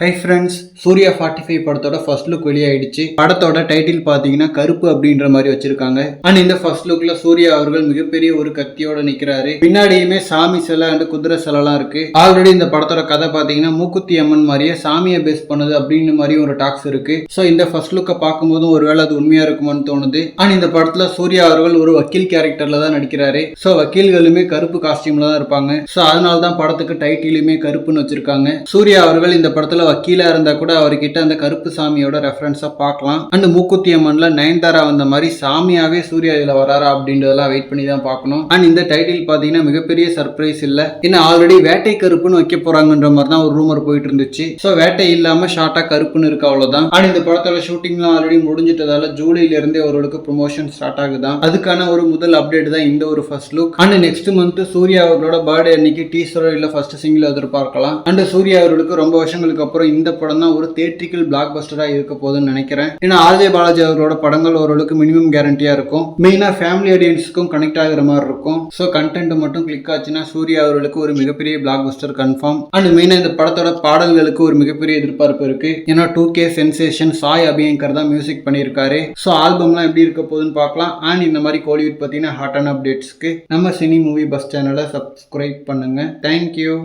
Hi friends, Surya 45 படத்தோட first look வெளியாயிடுச்சு. படத்தோட title பாத்தீங்கன்னா கருப்பு அப்படின்ற மாதிரி வச்சிருக்காங்க. அண்ட் இந்த ஃபர்ஸ்ட் லுக்ல சூர்யா அவர்கள் மிகப்பெரிய ஒரு கத்தியோட நிக்கிறாரு. பின்னாடியுமே சாமி சிலை அண்ட் குதிரை சிலைலாம் இருக்கு. ஆல்ரெடி இந்த படத்தோட கதை பாத்தீங்கன்னா மூக்குத்தி அம்மன் மாதிரியே சாமியை பேஸ் பண்ணுது அப்படின்னு மாதிரி ஒரு டாக்ஸ் இருக்கு. ஸோ இந்த ஃபர்ஸ்ட் லுக்கை பார்க்கும்போதும் ஒருவேளை அது உண்மையா இருக்குமான்னு தோணுது. அண்ட் இந்த படத்துல சூர்யா அவர்கள் ஒரு வக்கீல் கேரக்டர்ல தான் நடிக்கிறாரு. ஸோ வக்கீல்களுமே கருப்பு காஸ்டியூம்ல தான் இருப்பாங்க. ஸோ அதனால தான் படத்துக்கு டைட்டிலுமே கருப்புன்னு வச்சிருக்காங்க. சூர்யா அவர்கள் இந்த படத்துல வக்கீலா இருந்தா கூட அவர்கிட்ட அந்த கருப்பு சாமியோட ரெஃபரன்ஸா பார்க்கலாம். அண்ட் மூக்குத்தி அம்மன்ல நயன்தாரா வந்த மாதிரி சாமியாவே சூர்யா இதுல வராரா அப்படின்றதெல்லாம் வெயிட் பண்ணி தான் பார்க்கணும். அண்ட் இந்த டைட்டில் பாத்தீங்கன்னா மிகப்பெரிய சர்ப்ரைஸ் இல்ல. இன்னும் ஆல்ரெடி வேட்டை கருப்புன்னு வைக்க போறாங்கன்ற மாதிரி தான் ஒரு ரூமர் போயிட்டு இருந்துச்சு. ஸோ வேட்டை இல்லாம ஷார்ட்டா கருப்புன்னு இருக்கு, அவ்வளவுதான். அண்ட் இந்த படத்தோட ஷூட்டிங்லாம் ஆல்ரெடி முடிஞ்சிட்டதால ஜூலைல இருந்தே அவர்களுக்கு ப்ரொமோஷன் ஸ்டார்ட் ஆகுதான். அதுக்கான ஒரு முதல் அப்டேட் தான் இந்த ஒரு first look. And next month Surya அவர்களோட பர்த்டே அன்னைக்கு டீசரோ இல்ல ஃபர்ஸ்ட் சிங்கிள் எதிர்பார்க்கலாம். அண்ட் சூர்யா அவர்களுக்கு ரொம்ப வருஷங்களுக்கு அப்புறம் இந்த படம் தான் ஒரு தியேட்ரிக்கல் பிளாக் பஸ்டரா இருக்க போதுன்னு நினைக்கிறேன். ஏன்னா ஆர்ஜே பாலாஜி அவர்களோட படங்கள் ஓரளவுக்கு மினிமம் கேரண்டியா இருக்கும். மெயினா ஃபேமிலி ஆடியன்ஸுக்கும் கனெக்ட் ஆகிற மாதிரி இருக்கும். ஸோ கண்டென்ட் மட்டும் கிளிக் ஆச்சுன்னா சூர்யா அவர்களுக்கு ஒரு மிகப்பெரிய பிளாக் பஸ்டர் கன்ஃபார்ம். அண்ட் மெயினா இந்த படத்தோட பாடல்களுக்கு ஒரு மிகப்பெரிய எதிர்பார்ப்பு இருக்கு. ஏன்னா 2K சென்சேஷன் சாய் அபியங்கர் தான் மியூசிக் பண்ணியிருக்காரு. ஸோ ஆல்பம்லாம் எப்படி இருக்க போகுதுன்னு பார்க்கலாம். அண்ட் இந்த மாதிரி கோலிவுட் பத்தின ஹாட்டான அப்டேட்ஸ்க்கு நம்ம சினி மூவி பஸ் சேனலை சப்ஸ்கிரைப் பண்ணுங்க. தேங்க்யூ.